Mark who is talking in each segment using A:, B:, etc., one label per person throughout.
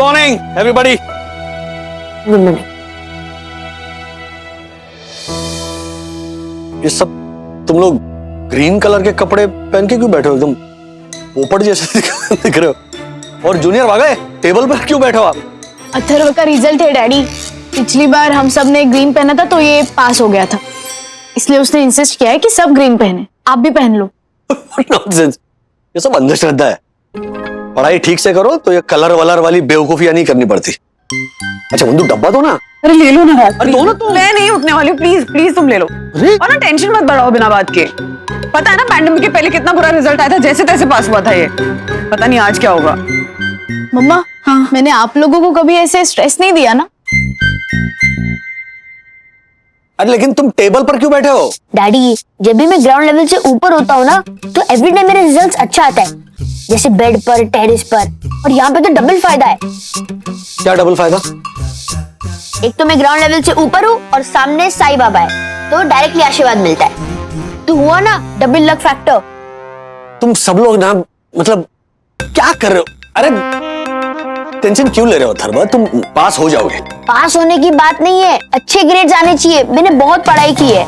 A: Morning everybody.
B: Good morning.
A: ये सब तुम लोग ग्रीन कलर के कपड़े पहन के क्यों बैठे हो? एकदम पोपट जैसे दिख रहे हो। और जूनियर भागा टेबल पर क्यों बैठे हो आप?
B: अथर्व का रिजल्ट है डैडी। पिछली बार हम सब ने ग्रीन पहना था तो ये पास हो गया था, इसलिए उसने इंसिस्ट किया है कि सब ग्रीन पहने, आप भी पहन लो।
A: नॉनसेंस, ये सब अंधश्रद्धा है। पढ़ाई ठीक से करो तो ये कलर वलर वाली बेवकूफियां नहीं करनी पड़ती। अच्छा बंधु डब्बा दो ना।
C: अरे ले लो ना यार।
A: अरे दो ना तुम।
C: मैं नहीं उठने वाली हूँ, प्लीज प्लीज तुम ले लो। और ना टेंशन मत बढ़ाओ बिना बात के। पता है ना पैंडेमिक के पहले कितना बुरा रिजल्ट आया था, जैसे तैसे पास हुआ था ये। पता नहीं आज क्या होगा।
B: मम्मा, हाँ मैंने आप लोगों को कभी ऐसे स्ट्रेस नहीं दिया ना?
A: अरे लेकिन तुम टेबल पर क्यों बैठे हो?
D: डैडी, जब भी मैं ग्राउंड लेवल से ऊपर होता हूँ ना तो एवरीडे मेरे रिजल्ट्स अच्छा आता है, जैसे बेड पर, टेरेस पर। और यहाँ पे तो डबल फायदा है।
A: क्या डबल फायदा?
D: एक तो मैं ग्राउंड लेवल से ऊपर हूँ और सामने साईं बाबा है, तो डायरेक्टली आशीर्वाद मिलता है। तो हुआ ना डबल लक फैक्टर।
A: तुम सब लोग ना मतलब क्या कर रहे हो? अरे टेंशन क्यों ले रहे हो अथर्व? तुम पास हो जाओगे।
D: पास होने की बात नहीं है, अच्छे ग्रेड्स आने चाहिए। मैंने बहुत पढ़ाई की है।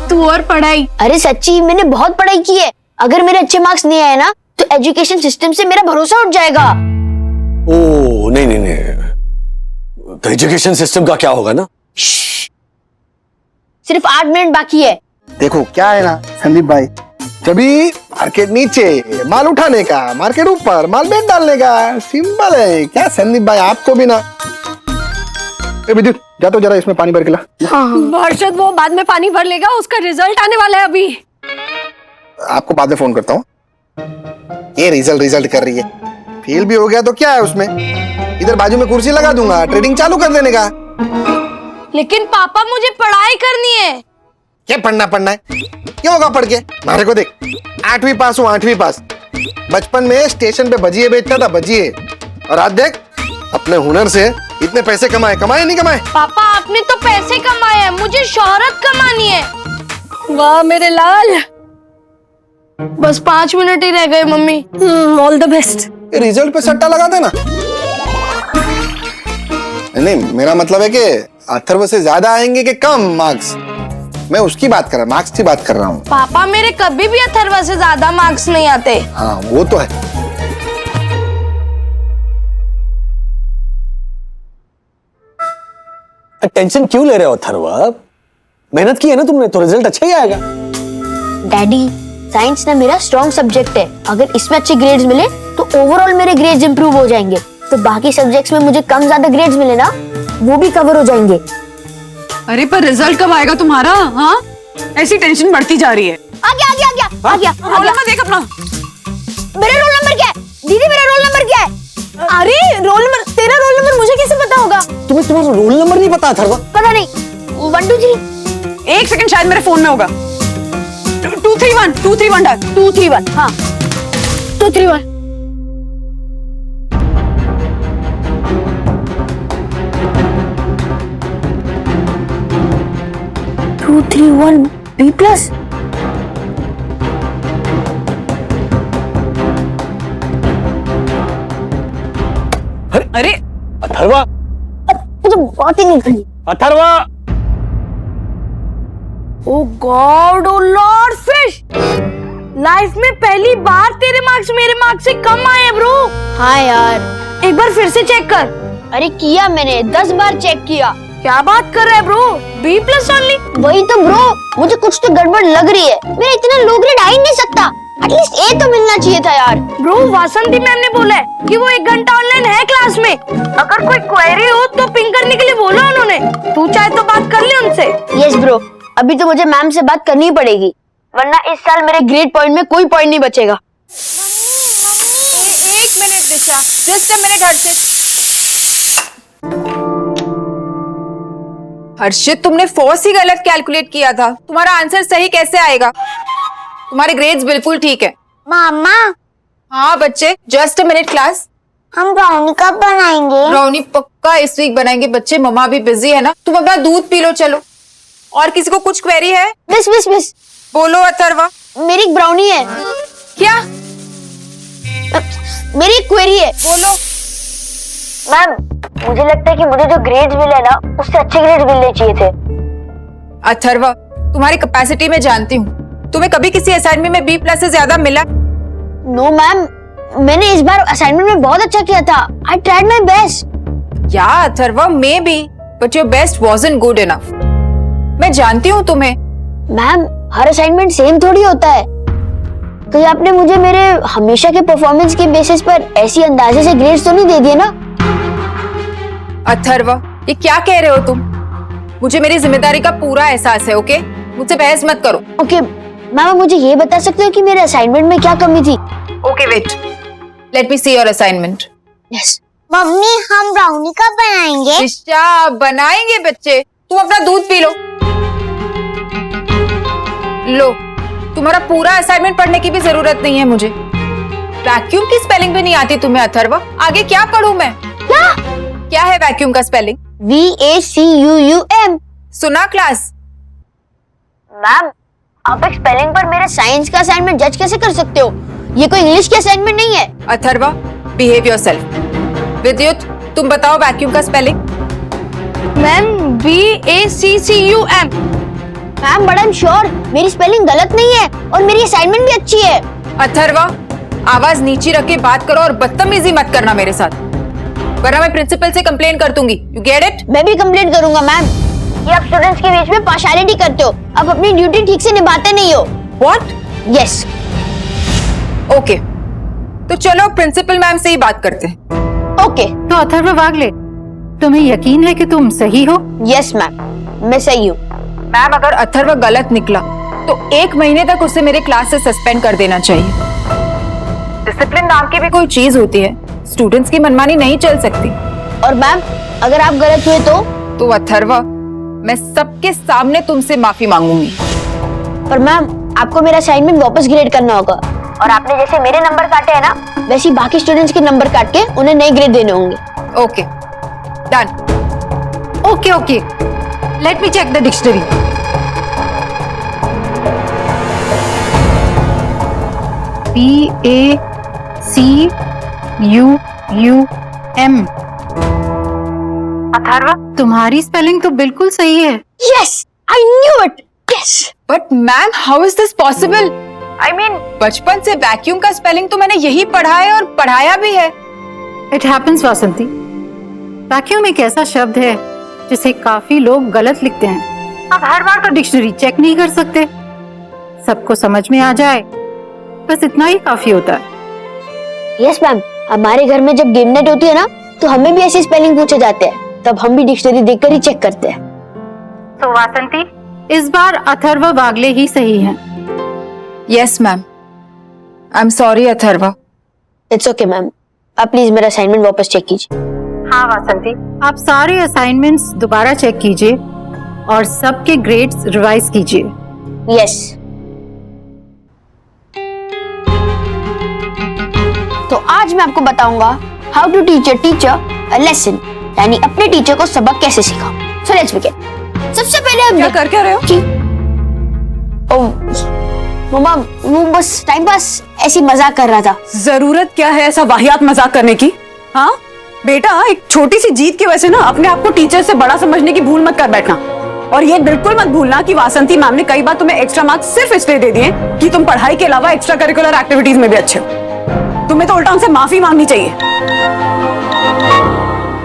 B: तू और पढ़ाई?
D: अरे सच्ची, मैंने बहुत पढ़ाई की है। अगर मेरे अच्छे मार्क्स नहीं आए ना तो एजुकेशन सिस्टम से मेरा भरोसा उठ जाएगा।
A: ओ नहीं नहीं नहीं, तो एजुकेशन सिस्टम का क्या होगा ना?
D: सिर्फ 8 मिनट बाकी है।
E: देखो क्या है ना संदीप भाई, जभी मार्केट नीचे माल उठाने का, मार्केट ऊपर माल बेच डालने का। सिंपल है क्या संदीप भाई? आपको भी ना। ए विद्युत, जा तो जरा इसमें पानी भर के ला।
F: हर्षद वो बाद में पानी भर लेगा, उसका रिजल्ट आने वाला है अभी।
E: आपको बाद में फोन करता हूँ। ये रिजल्ट कर रही है, फेल भी हो गया तो क्या है उसमें? इधर बाजू में कुर्सी लगा दूंगा, ट्रेडिंग चालू कर देने का।
F: लेकिन पापा मुझे पढ़ाई करनी है।
E: क्या पढ़ना है? क्यों होगा पढ़ के? मारे को देख, 8वीं पास हूँ, 8वीं पास। बचपन में स्टेशन पे भजिए बेचता था, भजिए। और आज देख अपने हुनर से इतने पैसे कमाए नहीं कमाए?
F: पापा आपने तो पैसे कमाए हैं, मुझे शोहरत कमानी है। वाह मेरे लाल।
B: बस 5 मिनट ही रह गए mummy.
F: All the best.
E: Result पे सट्टा लगा देना। नहीं, मेरा मतलब है कि अथर्व से ज्यादा आएंगे कि कम मार्क्स? मैं उसकी बात कर रहा हूँ, मार्क्स की बात कर रहा हूँ।
F: पापा मेरे कभी भी अथर्व से ज्यादा मार्क्स नहीं आते।
E: हाँ वो तो है।
A: टेंशन क्यों ले रहे हो अथर्व? मेहनत की है ना तुमने, तो रिजल्ट अच्छा ही आएगा।
D: डैडी, साइंस ना मेरा स्ट्रॉन्ग सब्जेक्ट है। अगर इसमें अच्छे ग्रेड्स मिले तो ओवरऑल मेरे ग्रेड्स इंप्रूव हो जाएंगे। तो बाकी सब्जेक्ट्स में मुझे कम ज्यादा ग्रेड्स मिले ना, वो भी कवर हो जाएंगे।
C: अरे पर रिजल्ट कब आएगा तुम्हारा? हाँ ऐसी टेंशन बढ़ती जा रही है।
D: आ गया।
C: रोल नंबर देख अपना।
D: मेरा रोल नंबर क्या है? दीदी मेरा रोल नंबर क्या है?
B: अरे रोल नंबर, तेरा रोल नंबर मुझे कैसे पता होगा?
A: तुम्हें तुम्हारा रोल नंबर नहीं पता अथर्व?
D: पता नहीं। 1 2 3।
C: एक सेकंड, शायद मेरे फोन में होगा। 231 डाल।
D: 231। हाँ 231। 231 B+।
C: अरे
A: अथर्व,
D: मुझे बहुत ही निकली।
A: अथर्व
F: ओ गॉड, ओ लॉर्ड फिश, लाइफ में पहली बार तेरे मार्क्स मेरे मार्क्स से कम आए हैं ब्रो।
D: हाँ यार,
F: एक बार फिर से चेक कर।
D: अरे किया मैंने, 10 बार चेक किया।
F: क्या बात कर रहा है ब्रो? B+ only?
D: वही तो ब्रो, मुझे कुछ तो गड़बड़ लग रही है। मेरा इतना लो ग्रेड आ ही नहीं सकता। एटलीस्ट A तो मिलना चाहिए था यार।
F: ब्रो वासंती मैम ने बोला है कि वो 1 घंटा ऑनलाइन है क्लास में। अगर कोई क्वेरी हो तो पिंग करने के लिए बोला उन्होंने। तू चाहे तो बात कर ले उनसे।
D: यस ब्रो, अभी तो मुझे मैम से बात करनी पड़ेगी, वरना इस साल मेरे ग्रेड पॉइंट में कोई पॉइंट नहीं बचेगा।
F: एक minute Disha, just a minute
C: Harshit, तुमने फोर्स ही गलत कैलकुलेट किया था। तुम्हारा आंसर सही कैसे आएगा? तुम्हारे ग्रेड्स बिल्कुल ठीक है।
D: मामा,
C: हाँ बच्चे, जस्ट अ मिनट क्लास।
D: हम ब्राउनी कब बनाएंगे?
C: ब्राउनी पक्का इस वीक बनाएंगे बच्चे, मम्मा भी बिजी है ना। तुम अपना दूध पी लो चलो। और किसी को कुछ क्वेरी है?
D: बस
C: बोलो अथर्वा।
D: मेरी एक ब्राउनी है।
C: क्या?
D: मेरी एक क्वेरी है।
C: बोलो।
D: मैम मुझे लगता है कि मुझे जो ग्रेड्स मिले ना उससे अच्छे ग्रेड्स मिलने चाहिए थे।
C: अथर्वा, तुम्हारी कैपेसिटी में जानती हूँ। तुम्हें कभी किसी असाइनमेंट में B+ से ज्यादा मिला?
D: नो मैम, मैंने इस बार असाइनमेंट में बहुत अच्छा किया था। I tried my best.
C: या Atharva, may be but your best wasn't good enough. मैं जानती हूँ तुम्हें।
D: मैम हर असाइनमेंट सेम थोड़ी होता है। कहीं आपने मुझे मेरे हमेशा के परफॉर्मेंस के बेसिस पर ऐसी अंदाजे से ग्रेड्स तो नहीं दे दिए ना?
C: अथर्वा, ये क्या कह रहे हो तुम? मुझे मेरी जिम्मेदारी का पूरा एहसास है, ओके? मुझसे बहस मत करो।
D: ओके मैम, मुझे ये बता सकते हो कि मेरे असाइनमेंट में क्या कमी थी?
C: Okay wait, let me see your assignment.
D: Yes.
G: Mummy हम ब्राउनी कब बनाएंगे?
C: ईशा, बनाएंगे बच्चे। तुम अपना दूध पी लो। लो, तुम्हारा पूरा असाइनमेंट पढ़ने की भी जरूरत नहीं है मुझे। वैक्यूम की स्पेलिंग भी नहीं आती तुम्हें अथर्वा? आगे क्या पढ़ूं मैं? क्या है वैक्यूम का स्पेलिंग?
D: VACUUM।
C: सुना क्लास?
D: मैम आप एक स्पेलिंग पर मेरे साइंस का असाइनमेंट जज कैसे कर सकते हो? ये कोई इंग्लिश की असाइनमेंट नहीं है।
C: Atharva, behave yourself. विद्युत, तुम बताओ वैक्यूम का spelling.
F: Ma'am VACCUM।
D: Ma'am but I am sure मेरी स्पेलिंग गलत नहीं है और मेरी असाइनमेंट भी अच्छी है।
C: अथर्वा, आवाज नीचे रख के बात करो और बदतमीजी मत करना मेरे साथ, वरना मैं प्रिंसिपल से कंप्लेन कर दूंगी। You get it?
D: मैं भी कंप्लेंट करूंगा मैम। ये आप स्टूडेंट्स के बीच में पार्शियलिटी करते हो। आप अपनी ड्यूटी ठीक से निभाते नहीं हो।
C: व्हाट?
D: यस।
C: ओके, तो चलो प्रिंसिपल मैम से ही बात करते हैं।
D: ओके।
H: तो अथर्व वागले, तुम्हें यकीन है कि तुम सही हो?
D: यस मैम, मैं सही हूँ।
C: मैम, अगर अथर्व गलत निकला तो 1 महीने तक उसे मेरे क्लास से सस्पेंड कर देना चाहिए। डिसिप्लिन नाम की भी कोई चीज होती है, स्टूडेंट्स की मनमानी नहीं चल सकती।
D: और मैम अगर आप गलत हुए तो
C: अथर्व, मैं सबके सामने तुमसे माफी मांगूंगी।
D: पर मैम आपको मेरा असाइनमेंट वापस ग्रेड करना होगा और आपने जैसे मेरे नंबर काटे हैं ना वैसे ही बाकी स्टूडेंट्स के नंबर काट के उन्हें नए ग्रेड देने होंगे।
C: Okay, done.
H: Okay okay, let me check the dictionary. VACUUM।
C: Atharva,
H: तुम्हारी स्पेलिंग तो बिल्कुल सही है।
D: Yes, I knew it. Yes.
C: But ma'am, how is this possible? I mean, बचपन से वैक्यूम का स्पेलिंग तो मैंने यही पढ़ा है और पढ़ाया भी है।
H: It happens Vasanti. वैक्यूम एक ऐसा शब्द है जिसे काफी लोग गलत लिखते हैं। अब हर बार तो डिक्शनरी चेक नहीं कर सकते। सबको समझ में आ जाए बस इतना ही काफी होता है।
D: यस मैम, हमारे घर में जब गेम नाइट होती है ना तो हमें भी ऐसी स्पेलिंग पूछे जाते हैं, तब हम भी डिक्शनरी देखकर ही चेक करते हैं।
H: तो वासंती, इस बार अथर्व वागले ही सही हैं।
C: Yes ma'am, I am sorry Atharva.
D: It's okay ma'am, आप प्लीज मेरा असाइनमेंट वापस चेक कीजिए।
H: हाँ वासंती, आप सारे असाइनमेंट्स दोबारा चेक कीजिए और सबके ग्रेड्स रिवाइज कीजिए।
D: यस। तो आज मैं आपको बताऊंगा how to teach a teacher a lesson, यानी अपने टीचर को सबक कैसे सिखाओ। So let's begin. सबसे पहले हम
C: क्या कर क्या रहे हो?
D: जी मम्मा, वो बस टाइम पास ऐसी मजाक कर रहा था।
C: जरूरत क्या है ऐसा वाहियात मजाक करने की? हाँ बेटा, एक छोटी सी जीत की वजह से ना अपने आप को टीचर से बड़ा समझने की भूल मत कर बैठना। और ये बिल्कुल मत भूलना कि वासंती मैम ने कई बार तुम्हें एक्स्ट्रा मार्क्स सिर्फ इसलिए दे दिए कि तुम पढ़ाई के अलावा एक्स्ट्रा करिकुलर एक्टिविटीज में भी अच्छे हो। तुम्हें तो उल्टा उनसे माफी मांगनी चाहिए।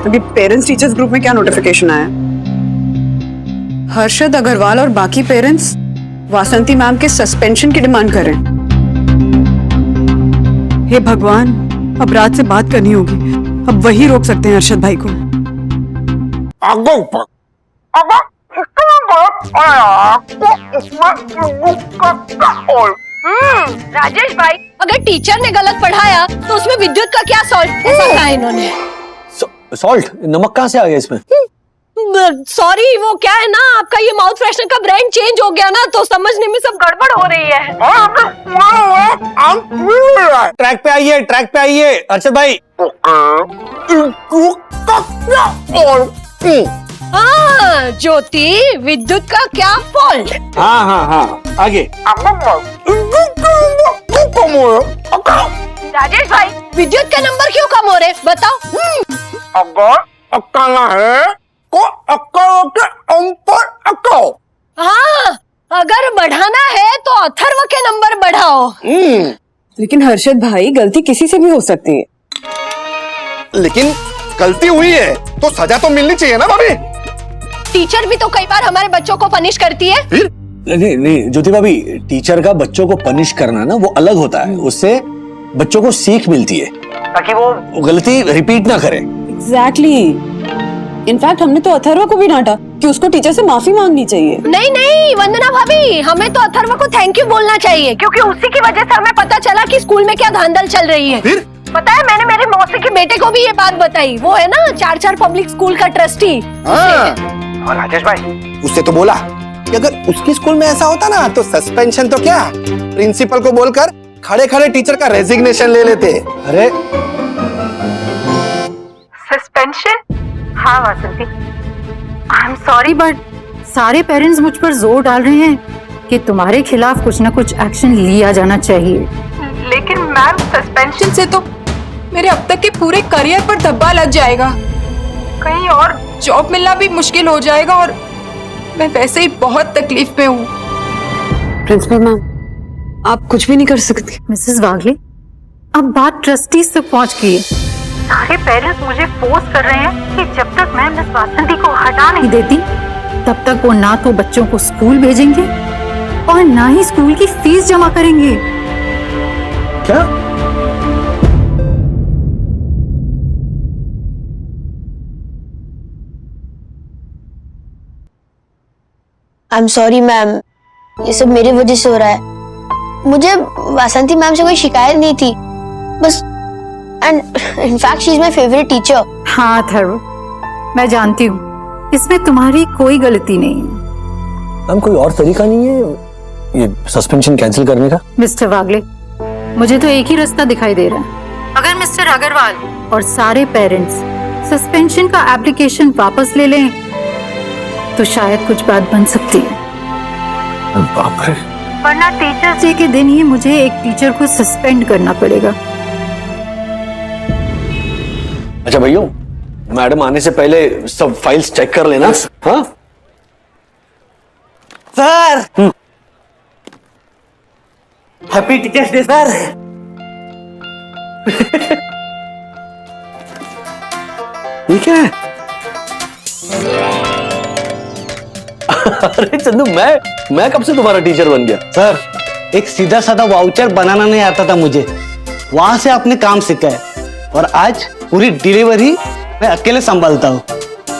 I: अभी पेरेंट्स टीचर्स ग्रुप में क्या नोटिफिकेशन आया? हर्षद अग्रवाल और बाकी पेरेंट्स वासंती मैम के सस्पेंशन की डिमांड कर रहे हैं। हे भगवान, अब रात से बात करनी होगी। अब वही रोक सकते हैं हर्षद भाई को।
F: राजेश भाई, अगर टीचर ने गलत पढ़ाया तो उसमें विद्युत का क्या सॉल्ट? ऐसा कहा इन्होंने।
A: सॉल्ट? नमक कहाँ से आ गया इसमें?
F: सॉरी, वो क्या है ना, आपका ये माउथ फ्रेशनर का ब्रांड चेंज हो गया ना, तो समझने में सब गड़बड़ हो रही है।
A: ट्रैक पे आइए, ट्रैक पे आइए अर्षद भाई।
F: हाँ ज्योति, विद्युत का क्या फॉल्ट?
A: हाँ हाँ हाँ, आगे।
F: राजेश भाई, विद्युत के नंबर क्यों कम हो रहे, बताओ।
E: अगर अक्काना है तो अक्का के ऊपर अक्का।
F: हाँ, अगर बढ़ाना है तो अथर्व के नंबर बढ़ाओ।
C: लेकिन हर्षद भाई, गलती किसी से भी हो सकती है।
E: लेकिन गलती हुई है तो सजा तो मिलनी चाहिए ना भाभी।
F: टीचर भी तो कई बार हमारे बच्चों को पनिश करती है।
E: फिर
A: नहीं नहीं ज्योति भाभी, टीचर का बच्चों को पनिश करना ना वो अलग होता है, उससे बच्चों को सीख मिलती है ताकि वो गलती रिपीट ना करे।
C: एग्जैक्टली। इनफैक्ट हमने तो अथर्व को भी डांटा कि उसको टीचर से माफी मांगनी चाहिए।
F: नहीं नहीं वंदना भाभी, हमें तो अथर्व को थैंक यू बोलना चाहिए, क्योंकि उसी की वजह से हमें पता चला कि स्कूल में क्या धांधल चल रही है।
E: फिर
F: पता है, मैंने मेरे मौसी के बेटे को भी ये बात बताई। वो है ना 4-4 पब्लिक स्कूल का ट्रस्टी।
E: और राजेश भाई, उससे तो बोला कि अगर उसकी स्कूल में ऐसा होता ना तो सस्पेंशन तो क्या, प्रिंसिपल को बोलकर खड़े खड़े टीचर का रेजिग्नेशन ले लेते।
A: अरे
H: सस्पेंशन? हाँ वासंती, आई एम सॉरी बट सारे पेरेंट्स मुझ पर जोर डाल रहे हैं कि तुम्हारे खिलाफ कुछ ना कुछ एक्शन लिया जाना चाहिए।
J: लेकिन मैम, सस्पेंशन से तो मेरे अब तक के पूरे करियर पर धब्बा लग जाएगा, कहीं और जॉब मिलना भी मुश्किल हो जाएगा, और मैं वैसे ही बहुत तकलीफ में हूँ।
C: प्रिंसिपल मैम, आप कुछ भी नहीं कर सकती।
H: मिसेस वागले, अब बात ट्रस्टीज तक पहुंच गई है। सारे पेरेंट्स मुझे फोर्स कर रहे हैं कि जब तक मैं मिस वासंती को हटा नहीं देती तब तक वो ना तो बच्चों को स्कूल भेजेंगे और ना ही स्कूल की फीस जमा करेंगे।
A: क्या?
D: आई एम सॉरी मैम, ये सब मेरी वजह से हो रहा है। मुझे वासंती मैम से कोई शिकायत नहीं थी, बस and in fact she is my favourite teacher.
H: हाँ थर्व, मैं जानती हूँ इसमें तुम्हारी कोई गलती नहीं है।
A: मैम कोई और तरीका नहीं है ये सस्पेंशन कैंसिल करने का?
H: मिस्टर वागले, मुझे तो एक ही रास्ता दिखाई दे रहा है। अगर मिस्टर अग्रवाल और सारे पेरेंट्स सस्पेंशन का एप्लीकेशन वापस ले लें तो शायद कुछ बात बन सकती है।
A: बाप रे।
H: वरना टीचर्स डे के दिन ही मुझे एक टीचर को सस्पेंड करना पड़ेगा।
A: अच्छा भैया, मैडम आने से पहले सब फाइल्स चेक कर लेना। हाँ
K: sir, happy teachers day sir.
A: ये क्या है? अरे चंदू, मैं कब से तुम्हारा टीचर बन गया?
K: सर, एक सीधा साधा वाउचर बनाना नहीं आता था मुझे, वहां से आपने काम सीखा है और आज पूरी डिलीवरी मैं अकेले संभालता हूँ।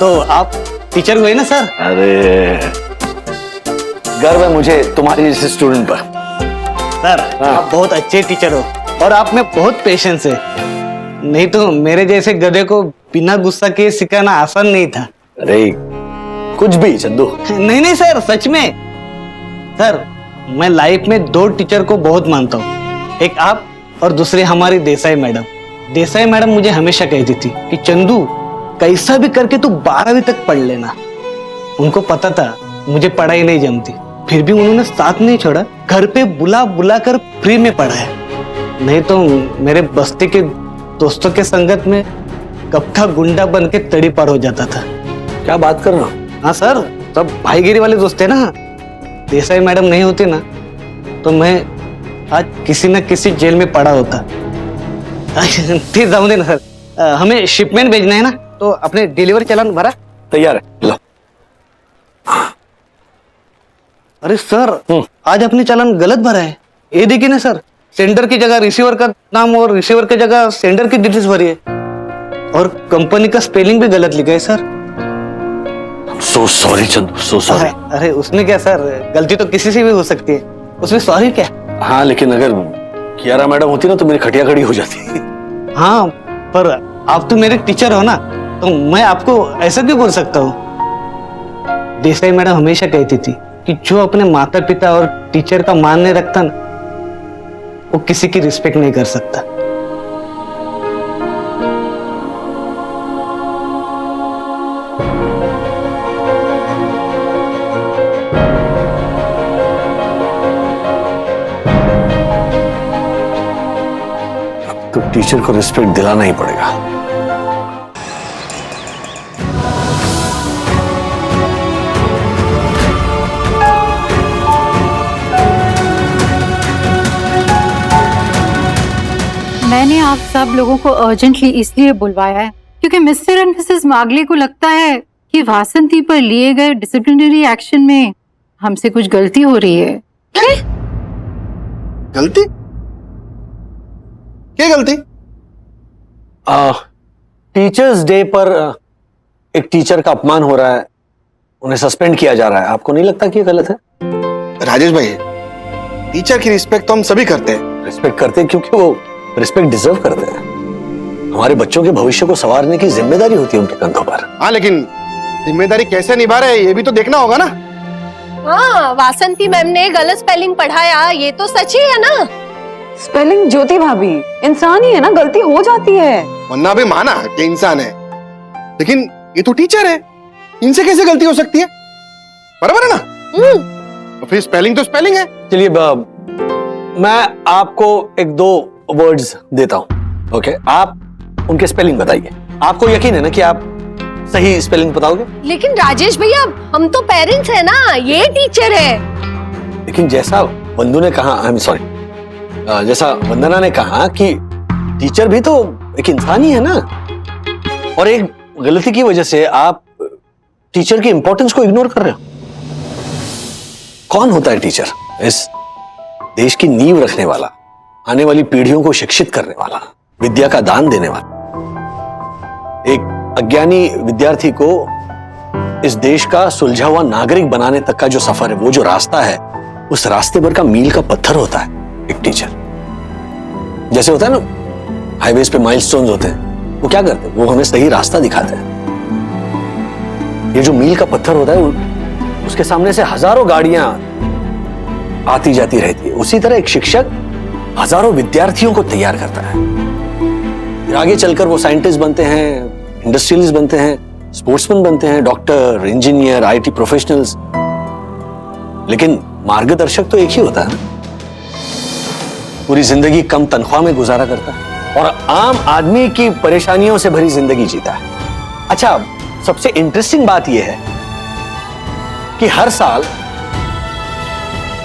K: तो आप टीचर हुए ना सर?
A: अरे गर्व है मुझे तुम्हारे जैसे स्टूडेंट पर।
K: सर, आप बहुत अच्छे टीचर हो और आप में बहुत पेशेंस है, नहीं तो मेरे जैसे गधे को बिना गुस्सा किए सिखाना आसान नहीं था।
A: अरे कुछ भी चंदू।
K: नहीं सर, सच में सर, मैं लाइफ में 2 टीचर को बहुत मानता हूँ, एक आप और दूसरी हमारी देसाई मैडम। देसाई मैडम मुझे हमेशा कहती थी कि चंदू कैसा भी करके तू 12वीं तक पढ़ लेना। उनको पता था मुझे पढ़ाई नहीं जमती, फिर भी उन्होंने साथ नहीं छोड़ा, घर पे बुला बुला कर फ्री में पढ़ाया। नहीं तो मेरे बस्ती के दोस्तों के संगत में कब का गुंडा बन के तड़ी पार हो जाता था।
A: क्या बात कर रहा हूँ?
K: हाँ सर, सब भाईगिरी वाले दोस्त है ना। देसाई मैडम नहीं होती ना तो मैं आज किसी न किसी जेल में पड़ा होता। ठीक, जाऊँ दे ना सर, हमें शिपमेंट भेजना है ना, तो अपने डिलीवरी चालान भरा?
A: तैयार है, लो।
K: अरे सर, आज अपने चालान गलत भरा है। ये देखिए ना सर, सेंडर की जगह रिसीवर का नाम और रिसीवर की जगह सेंडर की डिटेल्स भरी है, और कंपनी का स्पेलिंग भी गलत लिखा है sir.
A: So sorry Chandu, so sorry.
K: अरे उसमें क्या सर, गलती तो किसी से भी हो सकती है, उसमें सॉरी क्या?
A: हाँ लेकिन अगर कियारा मैडम होती ना तो मेरी खटिया खड़ी हो जाती।
K: हाँ, पर आप तो मेरे टीचर हो ना, तो मैं आपको ऐसा क्यों बोल सकता हूँ? देसाई मैडम हमेशा कहती थी कि जो अपने माता पिता और टीचर का मान नहीं रखता ना, वो किसी की रिस्पेक्ट नहीं कर सकता।
A: तो टीचर को रिस्पेक्ट दिलाना ही पड़ेगा।
H: मैंने आप सब लोगों को अर्जेंटली इसलिए बुलवाया है क्योंकि मिस्टर एंड मिसेस मागले को लगता है कि वासंती पर लिए गए डिसिप्लिनरी एक्शन में हमसे कुछ गलती हो रही है।
E: गलती? क्या गलती?
A: टीचर्स डे पर एक टीचर का अपमान हो रहा है, उन्हें सस्पेंड किया जा रहा है। आपको नहीं लगता कि ये गलत है?
E: राजेश भाई, टीचर की रिस्पेक्ट तो हम सभी करते हैं।
A: रिस्पेक्ट करते हैं क्योंकि वो रिस्पेक्ट डिजर्व करते हैं। हमारे बच्चों के भविष्य को संवारने की जिम्मेदारी होती है उनके कंधों पर।
E: हाँ, लेकिन जिम्मेदारी कैसे निभा रहे हैं ये भी तो देखना होगा ना।
F: हाँ, वासंती मैम ने गलत स्पेलिंग पढ़ाया, ये तो सच ही है ना।
C: स्पेलिंग ज्योति भाभी, इंसान ही है ना, गलती हो जाती है।
E: वरना भी माना कि इंसान है, लेकिन ये तो टीचर है, इनसे कैसे गलती हो सकती है? बराबर है ना? तो फिर स्पेलिंग तो स्पेलिंग है।
A: चलिए मैं आपको एक दो वर्ड्स देता हूं, ओके? आप उनके स्पेलिंग बताइए। आपको यकीन है ना कि आप सही स्पेलिंग बताओगे?
F: लेकिन राजेश भैया, हम तो पेरेंट्स है ना, ये टीचर है।
A: लेकिन जैसा बंधु ने कहा, आई एम सॉरी, जैसा वंदना ने कहा कि टीचर भी तो एक इंसान ही है ना, और एक गलती की वजह से आप टीचर की इंपॉर्टेंस को इग्नोर कर रहे हो। कौन होता है टीचर? इस देश की नींव रखने वाला, आने वाली पीढ़ियों को शिक्षित करने वाला, विद्या का दान देने वाला। एक अज्ञानी विद्यार्थी को इस देश का सुलझा हुआ नागरिक बनाने तक का जो सफर है, वो जो रास्ता है, उस रास्ते भर का मील का पत्थर होता है एक टीचर। जैसे होता है ना हाईवेज पे माइलस्टोन्स होते हैं, वो क्या करते हैं? वो हमें सही रास्ता दिखाते हैं। ये जो मील का पत्थर होता है, उसके सामने से हजारों गाड़ियां आती जाती रहती है। उसी तरह एक शिक्षक हजारों विद्यार्थियों को तैयार करता है। फिर आगे चलकर वो साइंटिस्ट बनते हैं, इंडस्ट्रियलिस्ट बनते हैं, स्पोर्ट्समैन बनते हैं, डॉक्टर, इंजीनियर, आईटी प्रोफेशनल्स। लेकिन मार्गदर्शक तो एक ही होता है ना। पूरी जिंदगी कम तनख्वाह में गुजारा करता है और आम आदमी की परेशानियों से भरी जिंदगी जीता है। अच्छा, सबसे इंटरेस्टिंग बात यह है कि हर साल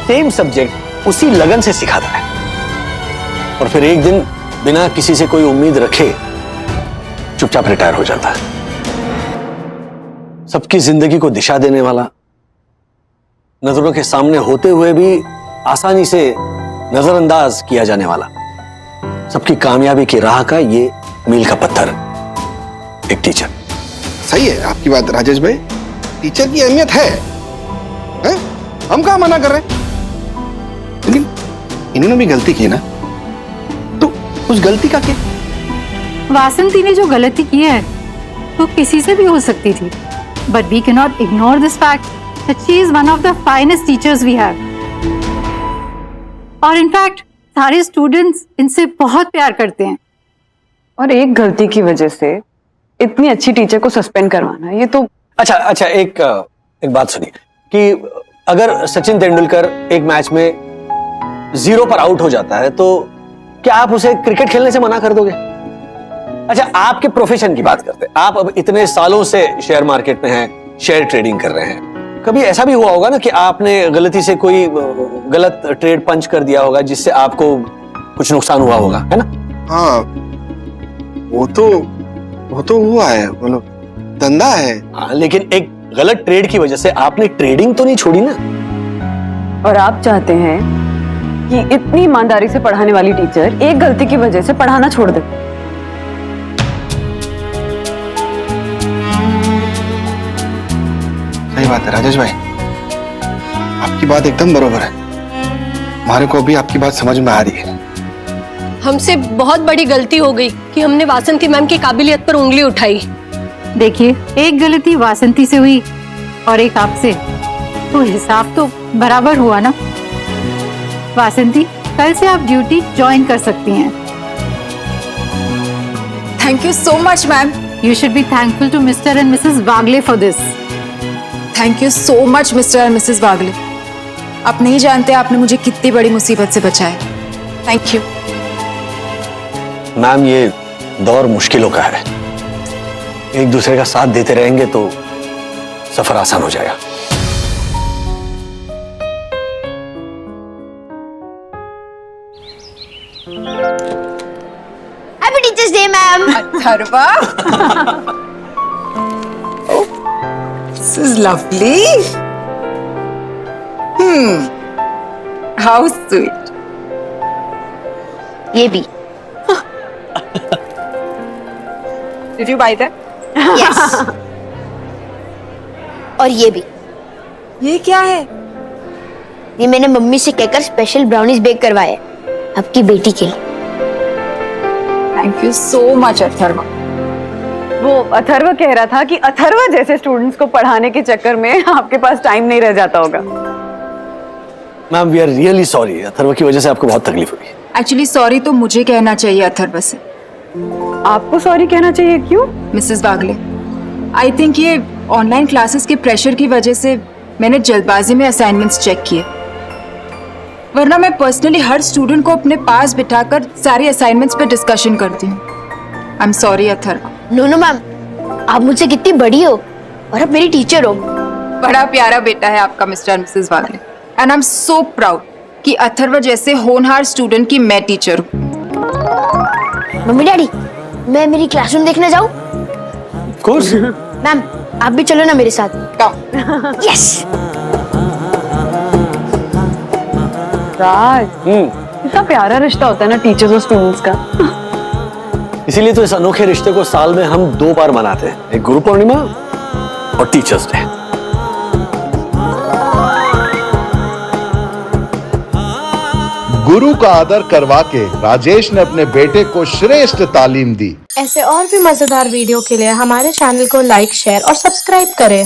A: सेम सब्जेक्ट उसी लगन से सिखाता है, और फिर एक दिन बिना किसी से कोई उम्मीद रखे चुपचाप रिटायर हो जाता है। सबकी जिंदगी को दिशा देने वाला, नजरों के सामने होते हुए भी आसानी से नजरअंदाज किया जाने वाला, सबकी कामयाबी की राह का ये मील का पत्थर, एक टीचर।
E: सही है आपकी बात राजेश भाई, टीचर की अहमियत है? हम कहाँ मना कर रहे हैं? लेकिन इन्होंने भी गलती की ना, तो उस गलती का क्या?
H: वासंती ने जो गलती की है वो किसी से भी हो सकती थी, but we can not ignore this fact that she is one of the finest teachers we have. और इनफैक्ट सारे स्टूडेंट्स इनसे बहुत प्यार करते हैं।
C: और एक गलती की वजह से इतनी अच्छी टीचर को सस्पेंड करवाना, ये तो।
A: अच्छा, एक बात सुनिए कि अगर सचिन तेंदुलकर एक मैच में 0 पर आउट हो जाता है, तो क्या आप उसे क्रिकेट खेलने से मना कर दोगे? अच्छा, आपके प्रोफेशन की बात करते हैं। आप अब इतने सालों से शेयर मार्केट में हैं, शेयर ट्रेडिंग कर रहे हैं। कभी ऐसा भी हुआ होगा ना कि आपने गलती से कोई गलत ट्रेड पंच कर दिया होगा जिससे आपको कुछ नुकसान हुआ होगा, है ना?
E: हाँ, वो तो हुआ है, मतलब धंधा है।
A: हाँ, लेकिन एक गलत ट्रेड की वजह से आपने ट्रेडिंग तो नहीं छोड़ी ना।
C: और आप चाहते हैं कि इतनी ईमानदारी से पढ़ाने वाली टीचर एक गलती की वजह से पढ़ाना छोड़ दे?
E: सही बात है राजेश भाई, आपकी बात एकदम बरोबर है। हमारे को भी आपकी बात समझ में आ रही है।
F: हमसे बहुत बड़ी गलती हो गई कि हमने वासंती मैम की काबिलियत पर उंगली उठाई।
H: देखिए, एक गलती वासंती से हुई और एक आपसे, तो हिसाब तो बराबर हुआ ना। वासंती, कल से आप ड्यूटी ज्वाइन कर सकती हैं।
J: Thank you so much ma'am.
H: You should be thankful to Mr. and Mrs. Wagle for this.
J: Thank you so much mister and missus Wagle. आप नहीं जानते आपने मुझे कितनी बड़ी मुसीबत से बचाया। Thank you
A: ma'am. ये दौर मुश्किलों का है, एक दूसरे का साथ देते रहेंगे तो सफर आसान हो जाएगा।
D: Teachers day ma'am.
C: Atharva, this is lovely. How sweet.
D: ये भी।
C: Did you buy them?
D: Yes. और ये भी।
C: ये क्या है?
D: ये मैंने मम्मी से कहकर स्पेशल ब्राउनीज बेक करवाए आपकी बेटी के लिए।
C: Thank you so much, Atharva. वो अथर्व कह रहा था कि अथर्व जैसे स्टूडेंट्स को पढ़ाने के चक्कर में आपके पास टाइम नहीं रह जाता होगा।
A: Ma'am we are really sorry, Atharva की वजह से आपको बहुत तकलीफ हुई।
J: एक्चुअली सॉरी तो मुझे कहना चाहिए अथर्व से।
C: आपको सॉरी कहना चाहिए, क्यों?
J: मिसेस बागले, आई थिंक ये ऑनलाइन क्लासेस के प्रेशर की वजह से मैंने जल्दबाजी में असाइनमेंट्स चेक किए, वरना मैं पर्सनली हर स्टूडेंट को अपने पास बिठाकर सारे असाइनमेंट्स पे डिस्कशन करती हूँ। I am sorry Atharva.
D: No no ma'am, आप मुझसे कितनी बड़ी हो और आप मेरी टीचर हो।
J: बड़ा प्यारा बेटा है आपका mister and Mrs Bagle, and I am so proud कि अथर्व जैसे होनहार स्टूडेंट की मैं टीचर हूँ।
D: मम्मी डैडी, मैं मेरी क्लासरूम देखने जाऊँ?
A: Of course.
D: मैम आप भी चलो ना मेरे साथ। यस।
C: राज, कितना प्यारा रिश्ता होता है ना टीचर्स और स्टूडेंट्स का।
A: इसीलिए तो इस अनोखे रिश्ते को साल में हम 2 बार मनाते हैं, एक गुरु पूर्णिमा और टीचर्स डे।
L: गुरु का आदर करवा के राजेश ने अपने बेटे को श्रेष्ठ तालीम दी।
F: ऐसे और भी मजेदार वीडियो के लिए हमारे चैनल को लाइक, शेयर और सब्सक्राइब करें।